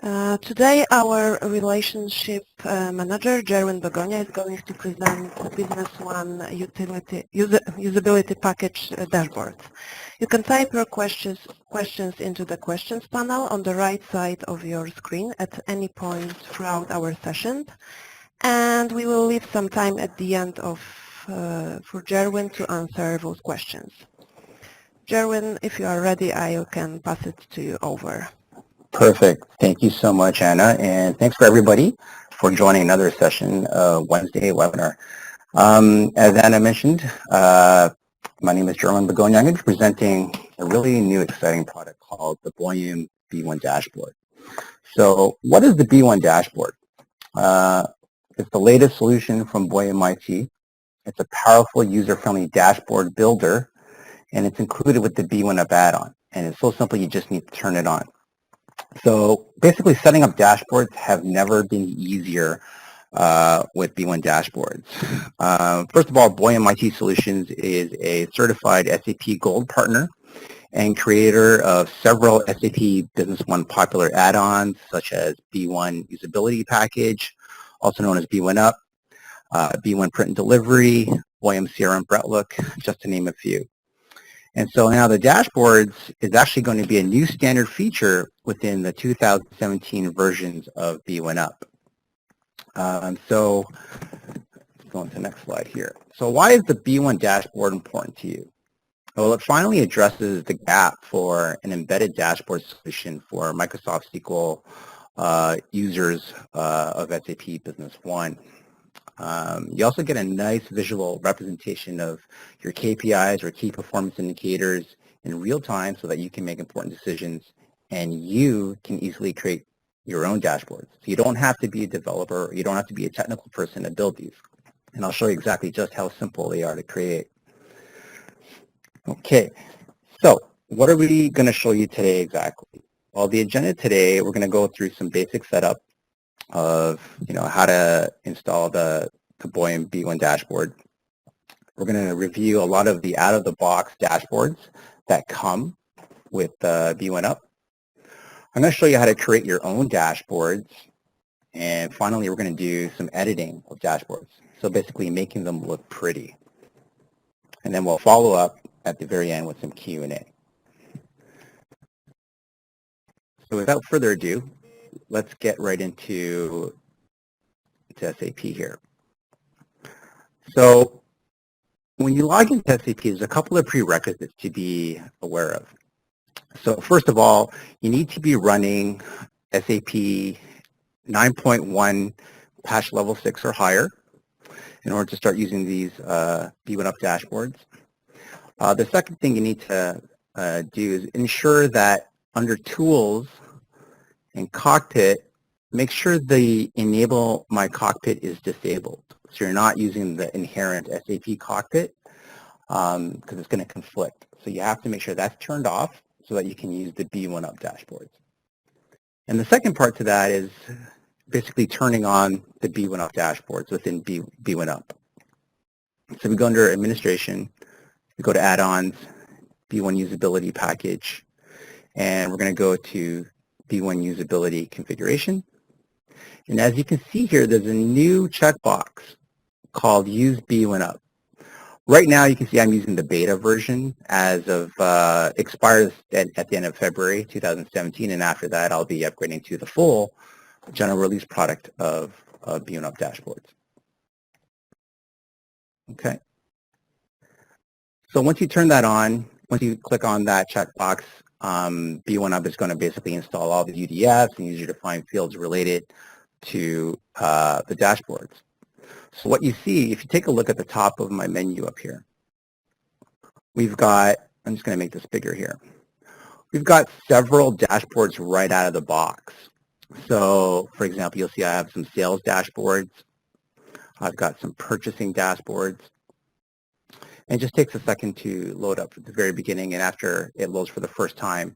Today our relationship manager, Jerwin Begonia, is going to present Business One usability package dashboards. You can type your questions into the questions panel on the right side of your screen at any point throughout our session, and we will leave some time at the end for Jerwin to answer those questions. Jerwin, if you are ready, I can pass it to you over. Perfect. Thank you so much, Anna, and thanks for everybody for joining another session Wednesday webinar. As Anna mentioned, my name is Jerwin Begonia. I'm going to be presenting a really new, exciting product called the Boyum B1 Dashboard. So what is the B1 Dashboard? It's the latest solution from Boyum IT. It's a powerful, user-friendly dashboard builder, and it's included with the B1 Up add-on. And it's so simple, you just need to turn it on. So basically, setting up dashboards have never been easier with B1 Dashboards. First of all, Boyum IT Solutions is a certified SAP Gold partner and creator of several SAP Business One popular add-ons, such as B1 Usability Package, also known as B1 Up, B1 Print and Delivery, Boyum CRM Brettlook, just to name a few. And so now the dashboards is actually going to be a new standard feature within the 2017 versions of B1 Up. So let's go on to the next slide here. So why is the B1 dashboard important to you? Well, it finally addresses the gap for an embedded dashboard solution for Microsoft SQL users of SAP Business One. You also get a nice visual representation of your KPIs or key performance indicators in real time so that you can make important decisions and you can easily create your own dashboards. So you don't have to be a developer, you don't have to be a technical person to build these. And I'll show you exactly just how simple they are to create. Okay, so what are we going to show you today exactly? Well, the agenda today, we're going to go through some basic setup of how to install the Boyum B1 dashboard. We're going to review a lot of the out-of-the-box dashboards that come with B1 Up. I'm going to show you how to create your own dashboards, and finally we're going to do some editing of dashboards, so basically making them look pretty. And then we'll follow up at the very end with some Q&A. So without further ado, let's get right into SAP here. So when you log into SAP, there's a couple of prerequisites to be aware of. So first of all, you need to be running SAP 9.1 patch level 6 or higher in order to start using these B1 Up dashboards. The second thing you need to do is ensure that under Tools and Cockpit, make sure the Enable My Cockpit is disabled. So you're not using the inherent SAP Cockpit because it's going to conflict. So you have to make sure that's turned off so that you can use the B1 Up dashboards. And the second part to that is basically turning on the B1 Up dashboards within B1 Up. So we go under Administration, we go to Add-ons, B1 Usability Package, and we're going to go to B1 Usability Configuration. And as you can see here, there's a new checkbox called Use B1 Up. Right now, you can see I'm using the beta version as of expires at the end of February 2017, and after that, I'll be upgrading to the full general release product of B1 Up dashboards. Okay. So once you turn that on, once you click on that checkbox, B1 Up is going to basically install all the UDFs and user-defined fields related to the dashboards. So what you see, if you take a look at the top of my menu up here, we've got, I'm just going to make this bigger here. We've got several dashboards right out of the box. So for example, you'll see I have some sales dashboards. I've got some purchasing dashboards. And it just takes a second to load up at the very beginning, and after it loads for the first time,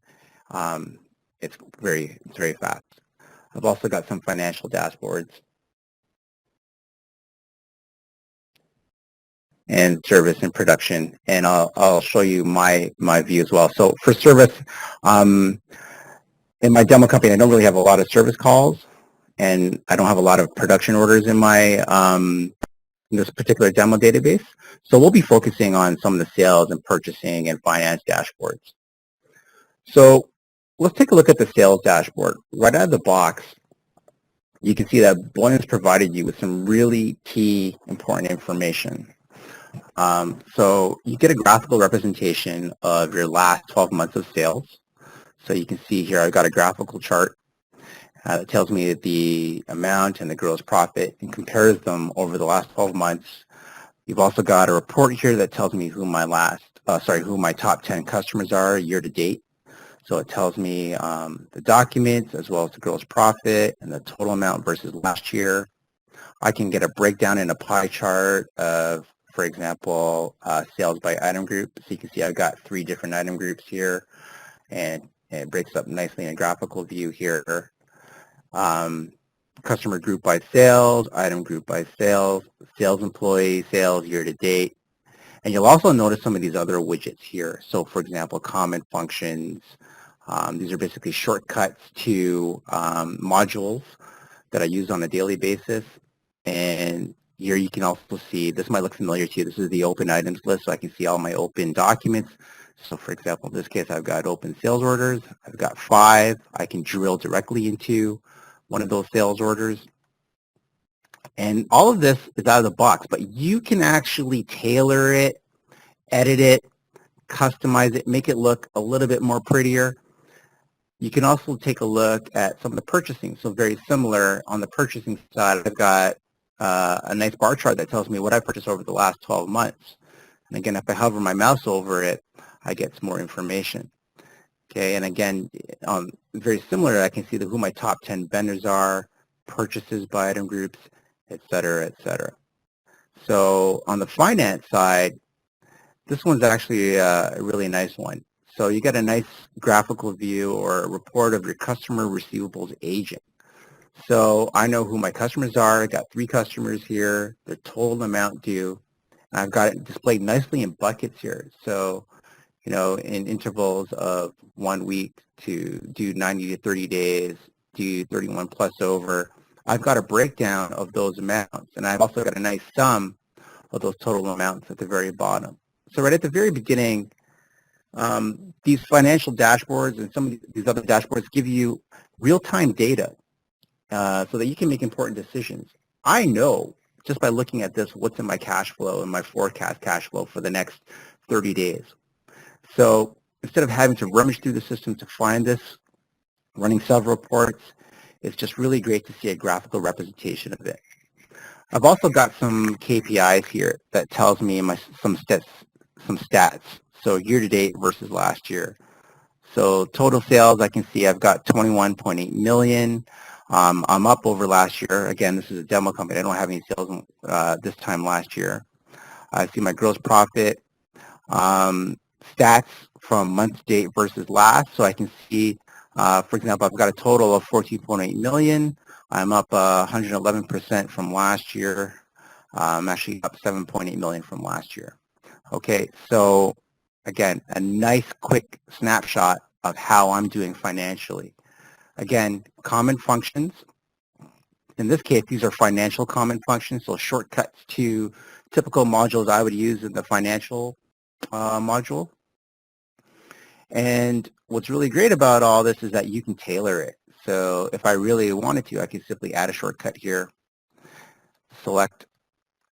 it's very fast. I've also got some financial dashboards and service and production, and I'll show you my view as well. So for service, in in my demo company, I don't really have a lot of service calls, and I don't have a lot of production orders in my in this particular demo database. So we'll be focusing on some of the sales and purchasing and finance dashboards. So let's take a look at the sales dashboard. Right out of the box, you can see that Boyum's provided you with some really key important information. So you get a graphical representation of your last 12 months of sales. So you can see here I've got a graphical chart that tells me the amount and the gross profit and compares them over the last 12 months. You've also got a report here that tells me who my who my top 10 customers are year to date. So it tells me the documents as well as the gross profit and the total amount versus last year. I can get a breakdown in a pie chart of, for example, sales by item group. So you can see I've got 3 different item groups here, and it breaks up nicely in a graphical view here. Customer group by sales, item group by sales, sales employee, sales year to date. And you'll also notice some of these other widgets here. So for example, comment functions. These are basically shortcuts to modules that I use on a daily basis. And here you can also see, this might look familiar to you, this is the open items list, so I can see all my open documents. So for example, in this case, I've got open sales orders. I've got 5. I can drill directly into one of those sales orders. And all of this is out of the box, but you can actually tailor it, edit it, customize it, make it look a little bit more prettier. You can also take a look at some of the purchasing. So very similar on the purchasing side, I've got a nice bar chart that tells me what I purchased over the last 12 months. And again, if I hover my mouse over it, I get some more information. Okay, and again, very similar, I can see who my top 10 vendors are, purchases by item groups, et cetera, et cetera. So on the finance side, this one's actually a really nice one. So you get a nice graphical view or a report of your customer receivables aging. So I know who my customers are. I got 3 customers here, the total amount due, and I've got it displayed nicely in buckets here. So, you know, in intervals of 1 week to due 90 to 30 days, due 31 plus over, I've got a breakdown of those amounts, and I've also got a nice sum of those total amounts at the very bottom. So right at the very beginning, these financial dashboards and some of these other dashboards give you real-time data so that you can make important decisions. I know just by looking at this what's in my cash flow and my forecast cash flow for the next 30 days. So instead of having to rummage through the system to find this, running several reports, it's just really great to see a graphical representation of it. I've also got some KPIs here that tells me some stats. So year to date versus last year. So total sales, I can see I've got 21.8 million. I'm up over last year. Again, this is a demo company. I don't have any sales this time last year. I see my gross profit stats from month to date versus last. So I can see, for example, I've got a total of 14.8 million. I'm up 111% from last year. I'm actually up 7.8 million from last year. Okay, so again, a nice quick snapshot of how I'm doing financially. Again, common functions. In this case, these are financial common functions, so shortcuts to typical modules I would use in the financial module. And what's really great about all this is that you can tailor it. So if I really wanted to, I could simply add a shortcut here, select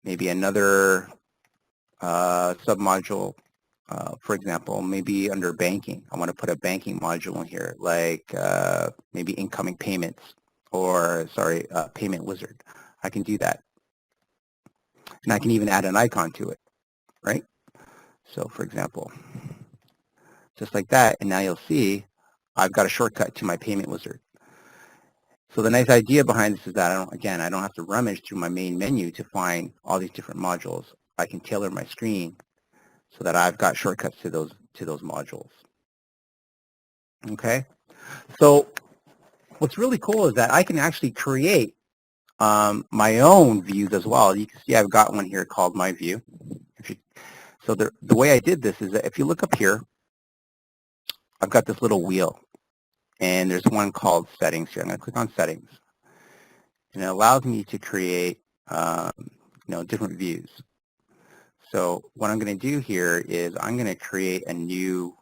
maybe another submodule. For example, maybe under banking, I want to put a banking module in here, like maybe incoming payments or, sorry, payment wizard. I can do that. And I can even add an icon to it, right? So for example, just like that, and now you'll see I've got a shortcut to my payment wizard. So the nice idea behind this is that I don't have to rummage through my main menu to find all these different modules. I can tailor my screen so that I've got shortcuts to those modules. Okay, so what's really cool is that I can actually create my own views as well. You can see I've got one here called My View. So the way I did this is that if you look up here, I've got this little wheel, and there's one called settings here. I'm going to click on settings, and it allows me to create different views. So what I'm going to do here is I'm going to create a new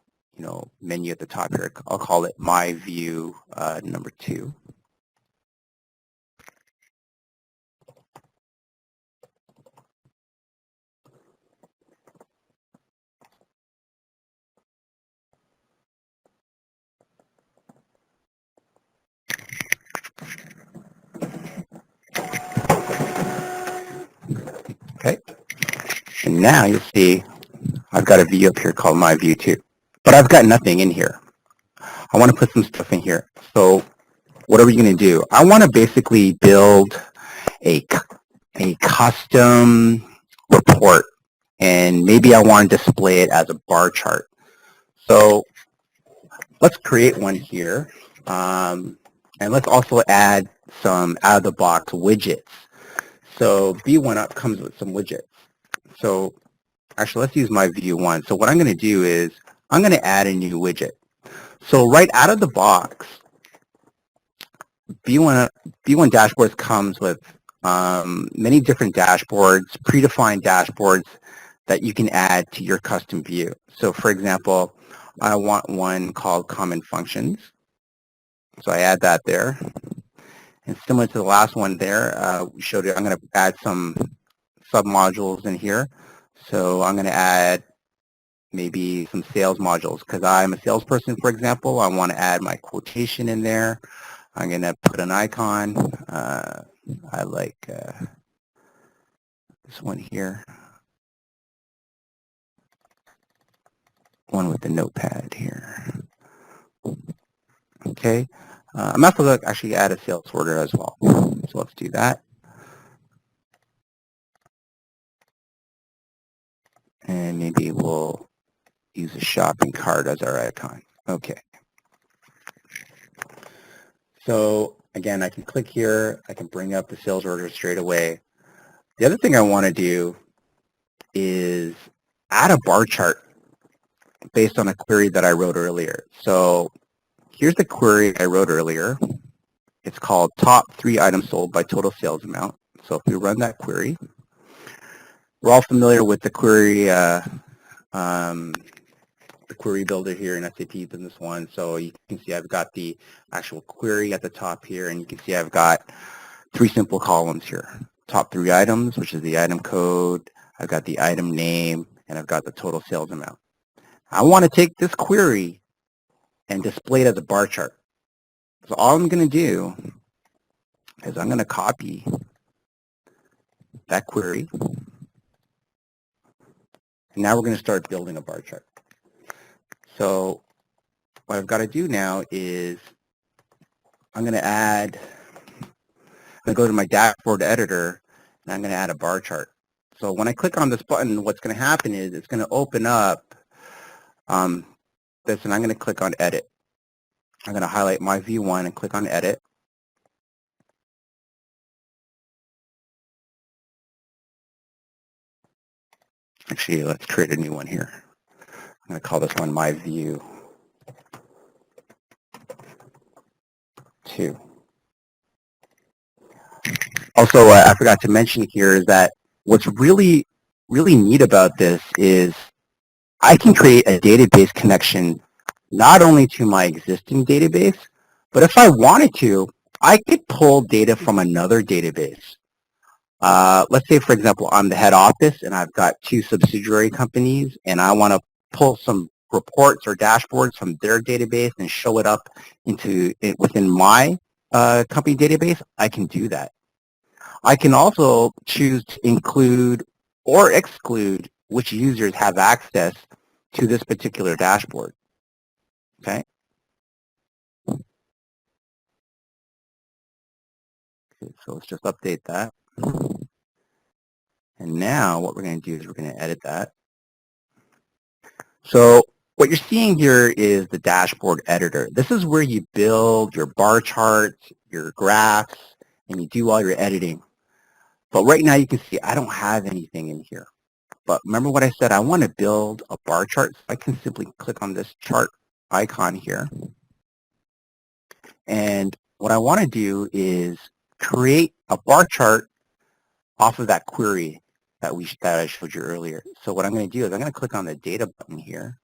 menu at the top here. I'll call it my view number 2. Okay, and now you'll see I've got a view up here called my view 2, but I've got nothing in here. I want to put some stuff in here. So what are we going to do? I want to basically build a custom report, and maybe I want to display it as a bar chart. So let's create one here, and let's also add some out-of-the-box widgets. So B1 up comes with some widgets. So actually, let's use my view 1. So what I'm going to do is I'm going to add a new widget. So right out of the box, B1 Dashboards comes with many different dashboards, predefined dashboards that you can add to your custom view. So for example, I want one called Common Functions. So I add that there. And similar to the last one there, we showed you, I'm going to add some submodules in here. So I'm going to add maybe some sales modules because I'm a salesperson, for example. I want to add my quotation in there. I'm going to put an icon. I like this one here. One with the notepad here. Okay. I'm also going to actually add a sales order as well. So let's do that. And maybe we'll use a shopping cart as our icon. Okay. So again, I can click here. I can bring up the sales order straight away. The other thing I want to do is add a bar chart based on a query that I wrote earlier. So here's the query I wrote earlier. It's called top 3 items sold by total sales amount. So if we run that query, we're all familiar with the query builder here in SAP Business One. So you can see I've got the actual query at the top here, and you can see I've got 3 simple columns here. Top 3 items, which is the item code, I've got the item name, and I've got the total sales amount. I want to take this query and display it as a bar chart. So all I'm going to do is I'm going to copy that query, and now we're going to start building a bar chart. So what I've got to do now is I'm going to go to my dashboard editor, and I'm going to add a bar chart. So when I click on this button, what's going to happen is it's going to open up this, and I'm going to click on Edit. I'm going to highlight my view 1 and click on Edit. Actually, let's create a new one here. I'm going to call this one My View 2. Also, I forgot to mention here is that what's really neat about this is I can create a database connection not only to my existing database, but if I wanted to, I could pull data from another database. Let's say, for example, I'm the head office and I've got 2 subsidiary companies, and I want to pull some reports or dashboards from their database and show it up within my company database. I can do that. I can also choose to include or exclude which users have access to this particular dashboard. Okay. So let's just update that. And now what we're going to do is we're going to edit that. So what you're seeing here is the dashboard editor. This is where you build your bar charts, your graphs, and you do all your editing. But right now you can see I don't have anything in here. But remember what I said, I want to build a bar chart. So I can simply click on this chart icon here. And what I want to do is create a bar chart off of that query that I showed you earlier. So what I'm going to do is I'm going to click on the data button here,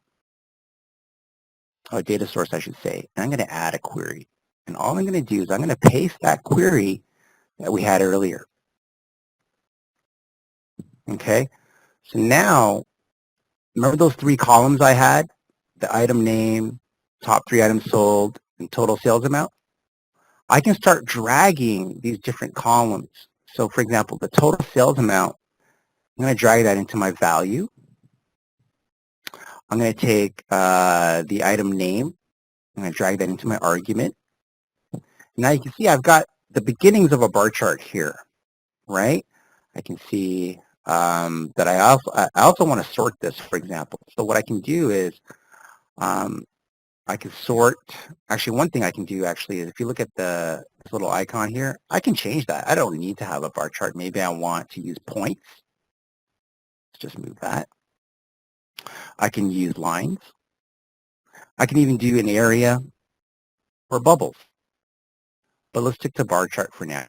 or data source I should say, and I'm going to add a query. And all I'm going to do is I'm going to paste that query that we had earlier. Okay, so now, remember those 3 columns I had? The item name, top 3 items sold, and total sales amount? I can start dragging these different columns. So for example, the total sales amount, I'm going to drag that into my value. I'm going to take the item name, I'm going to drag that into my argument. Now you can see I've got the beginnings of a bar chart here, right? I can see that I also want to sort this, for example. So what I can do is I can sort, actually one thing I can do actually is if you look at this little icon here, I can change that. I don't need to have a bar chart. Maybe I want to use points. Let's just move that. I can use lines. I can even do an area or bubbles. But let's stick to bar chart for now.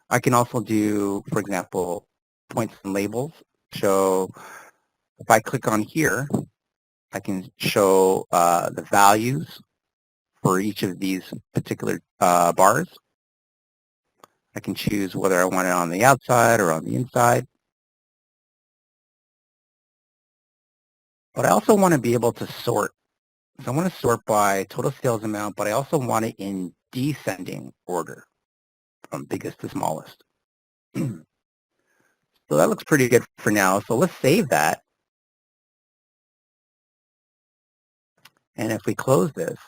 I can also do, for example, points and labels. So if I click on here, I can show the values for each of these particular bars. I can choose whether I want it on the outside or on the inside. But I also want to be able to sort. So I want to sort by total sales amount, but I also want it in descending order from biggest to smallest. So that looks pretty good for now. So let's save that. And if we close this,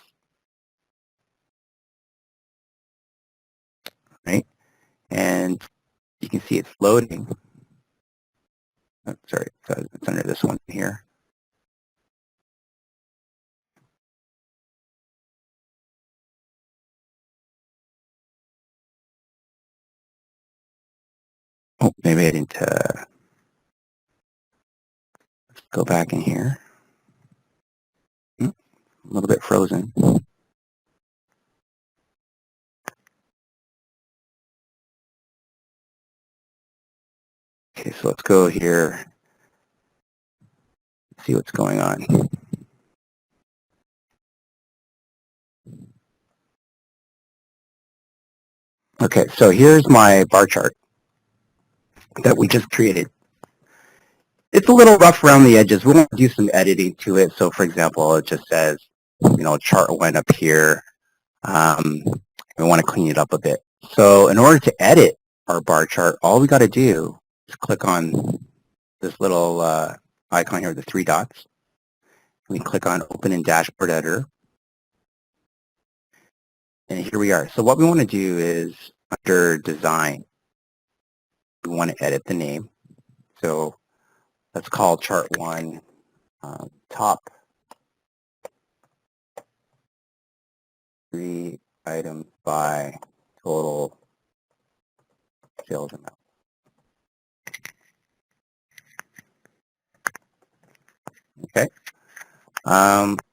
right, and you can see it's loading. Oh, sorry, so it's under this one here. Oh, maybe I didn't let's go back in here. A little bit frozen. Okay, so let's go here, see what's going on. Okay, so here's my bar chart that we just created. It's a little rough around the edges. We want to do some editing to it. So for example, it just says, you know, chart went up here. We want to clean it up a bit. So in order to edit our bar chart, all we got to do is click on this little icon here, the 3 dots. We click on Open in Dashboard Editor. And here we are. So what we want to do is under Design, we want to edit the name. So let's call chart 1 top 3 items by total sales amount. Okay.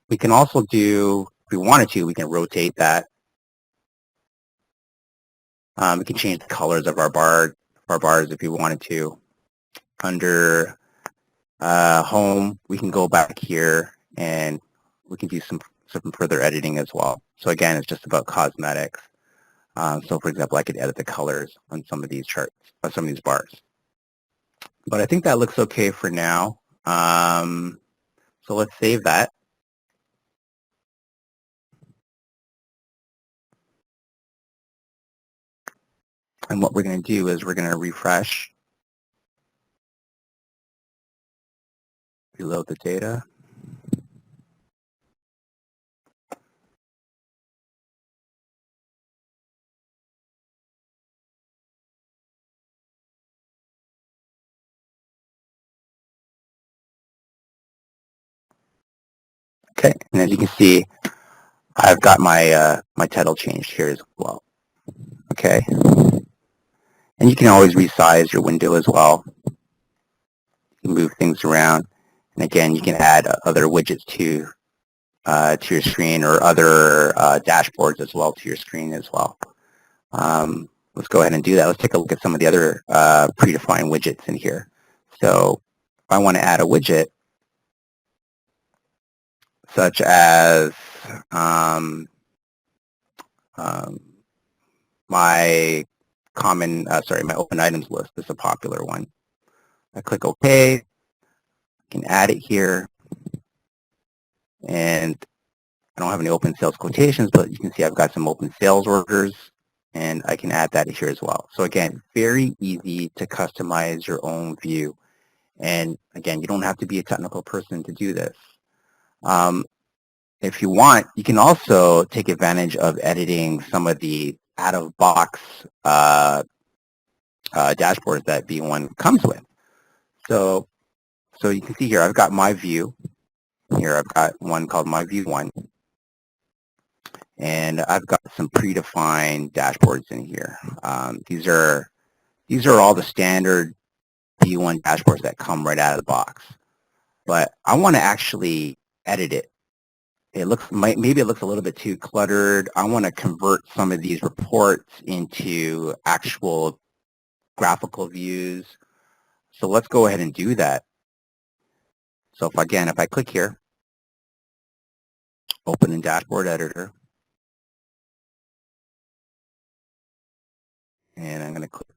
We can also do, if we wanted to, we can rotate that. We can change the colors of our bars if we wanted to. Under Home, we can go back here and we can do some further editing as well. So again, it's just about cosmetics. So for example, I could edit the colors on some of these charts, on some of these bars. But I think that looks okay for now. So let's save that. And what we're going to do is we're going to refresh, reload the data. Okay, and as you can see, I've got my my title changed here as well. Okay, and you can always resize your window as well. You can move things around, and again, you can add other widgets too to your screen, or other dashboards as well to your screen as well. Let's go ahead and do that. Let's take a look at some of the other predefined widgets in here. So if I want to add a widget, such as my my open items list is a popular one. I click OK, I can add it here, and I don't have any open sales quotations, but you can see I've got some open sales orders, and I can add that here as well. So again, very easy to customize your own view. And again, you don't have to be a technical person to do this. If you want, you can also take advantage of editing some of the out-of-box dashboards that B1 comes with. So you can see here, I've got my view. Here I've got one called My View 1. And I've got some predefined dashboards in here. These are all the standard B1 dashboards that come right out of the box. But I want to actually edit it. Maybe it looks a little bit too cluttered. I want to convert some of these reports into actual graphical views. So let's go ahead and do that. So if I click here, open in Dashboard Editor, and I'm going to click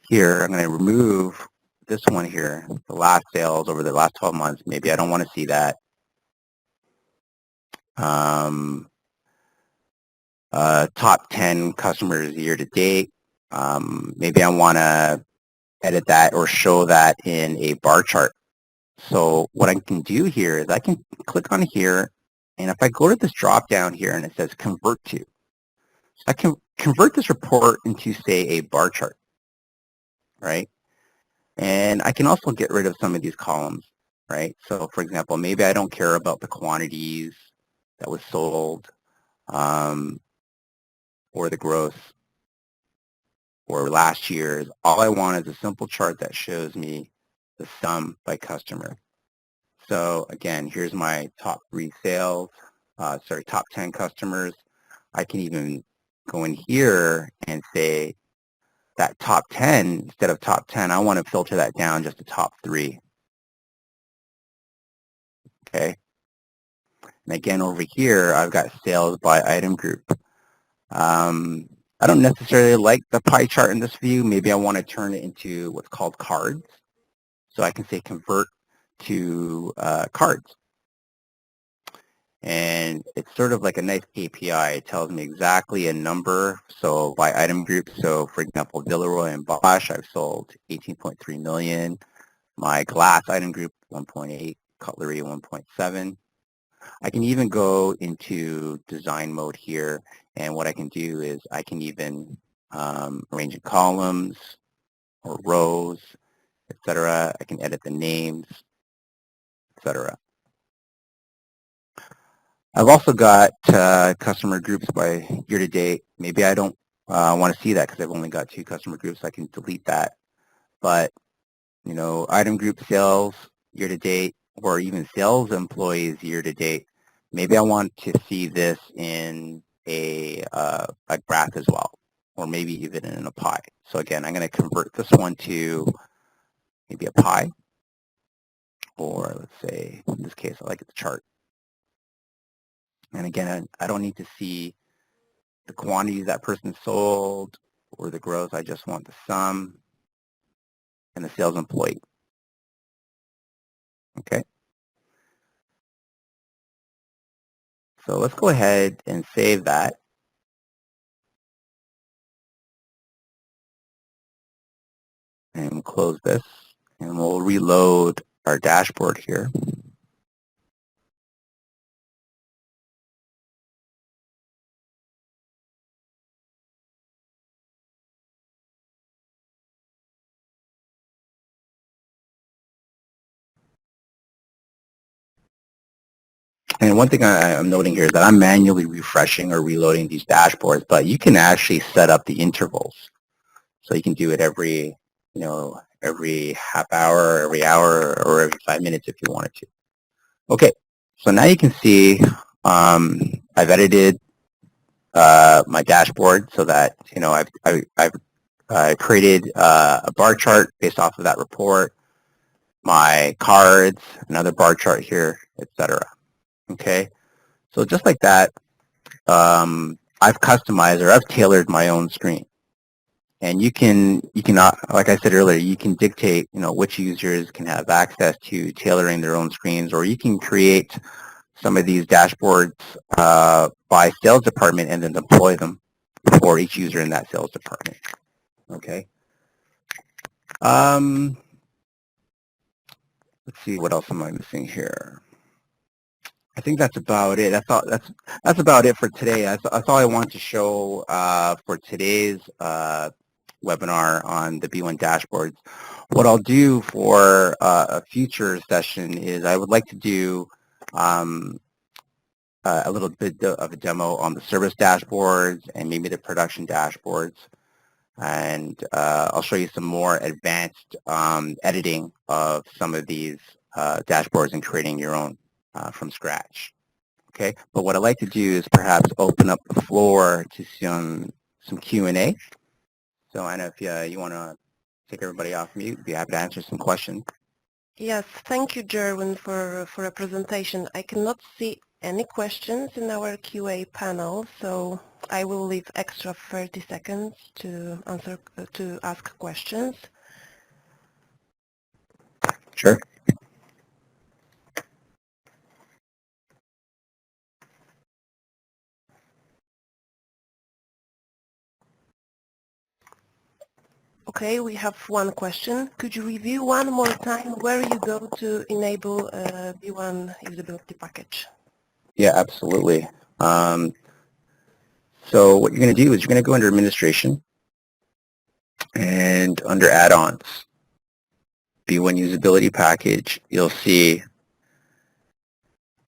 here, I'm going to remove this one here, the last sales over the last 12 months. Maybe I don't want to see that. Top 10 customers year to date. Maybe I want to edit that or show that in a bar chart. So what I can do here is I can click on here, and if I go to this drop down here and it says convert to, so I can convert this report into, say, a bar chart, right? And I can also get rid of some of these columns, right? So for example, maybe I don't care about the quantities that was sold, or the gross, or last year's. All I want is a simple chart that shows me the sum by customer. So again, here's my top 3 sales, top 10 customers. I can even go in here and say that top 10, instead of top 10, I want to filter that down just to top 3. Okay. And again, over here, I've got sales by item group. I don't necessarily like the pie chart in this view. Maybe I want to turn it into what's called cards. So I can say convert to cards. And it's sort of like a nice KPI. It tells me exactly a number. So by item group, so for example, Villeroy and Bosch, I've sold 18.3 million. My glass item group, 1.8, cutlery, 1.7. I can even go into design mode here, and what I can do is I can even arrange in columns or rows, etc. I can edit the names, etc. I've also got customer groups by year to date. Maybe I don't want to see that because I've only got 2 customer groups. I can delete that. But, you know, item group sales year to date, or even sales employees year to date, maybe I want to see this in a graph as well, or maybe even in a pie. So again, I'm going to convert this one to maybe a pie, or let's say, in this case, I like it the chart. And again, I don't need to see the quantities that person sold or the gross. I just want the sum and the sales employee. Okay. So let's go ahead and save that. And we'll close this, and we'll reload our dashboard here. And one thing I'm noting here is that I'm manually refreshing or reloading these dashboards, but you can actually set up the intervals. So you can do it every, you know, every half hour, every hour, or every 5 minutes if you wanted to. Okay, So now you can see I've edited my dashboard so that, you know, I've created a bar chart based off of that report, my cards, another bar chart here, etc. Okay, so just like that, I've customized or I've tailored my own screen. And you can, like I said earlier, you can dictate, you know, which users can have access to tailoring their own screens, or you can create some of these dashboards by sales department and then deploy them for each user in that sales department. Okay. Let's see, what else am I missing here? I think that's about it. That's about it for today. That's all I want to show for today's webinar on the B1 dashboards. What I'll do for a future session is I would like to do a little bit of a demo on the service dashboards and maybe the production dashboards. And I'll show you some more advanced editing of some of these dashboards and creating your own from scratch. Okay, but what I'd like to do is perhaps open up the floor to some Q&A. So Anna, if you want to take everybody off mute, be happy to answer some questions. Yes, thank you, Jerwin, for a presentation. I cannot see any questions in our QA panel, so I will leave extra 30 seconds to ask questions. Sure. Okay, we have one question. Could you review one more time where you go to enable B1 usability package? Yeah, absolutely. So what you're going to do is you're going to go under administration and under add-ons, B1 usability package, you'll see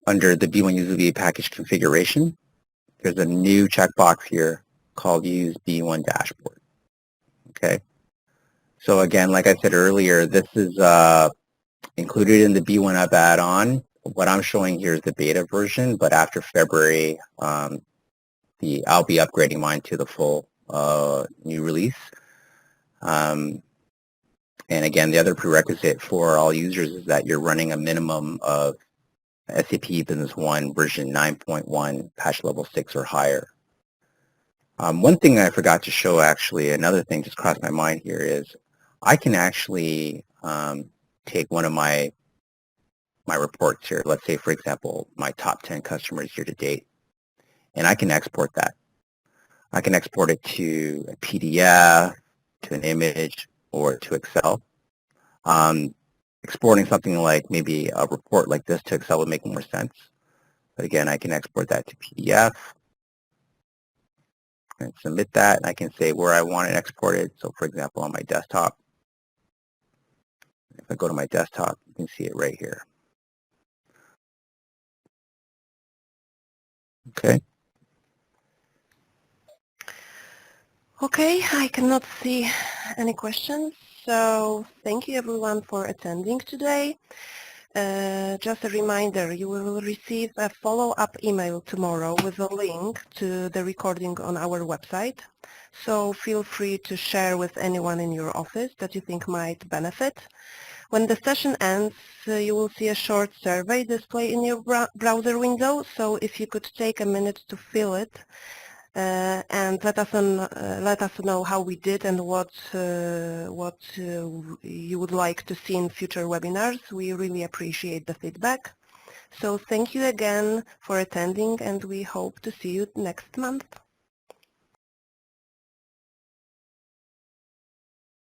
under the B1 usability package configuration, there's a new checkbox here called use B1 dashboard. Okay. So again, like I said earlier, this is included in the B1 Up add-on. What I'm showing here is the beta version, but after February, I'll be upgrading mine to the full new release. And again, the other prerequisite for all users is that you're running a minimum of SAP Business One version 9.1 patch level 6 or higher. One thing I forgot to show, actually, another thing just crossed my mind here is I can actually take one of my reports here. Let's say, for example, my top 10 customers year to date, and I can export that. I can export it to a PDF, to an image, or to Excel. Exporting something like maybe a report like this to Excel would make more sense. But again, I can export that to PDF and submit that. And I can say where I want it exported. So for example, on my desktop, if I go to my desktop, you can see it right here. Okay. Okay, I cannot see any questions. So thank you everyone for attending today. Just a reminder, you will receive a follow-up email tomorrow with a link to the recording on our website. So feel free to share with anyone in your office that you think might benefit. When the session ends, you will see a short survey display in your browser window. So if you could take a minute to fill it, and let us know how we did and what you would like to see in future webinars. We really appreciate the feedback. So thank you again for attending, and we hope to see you next month.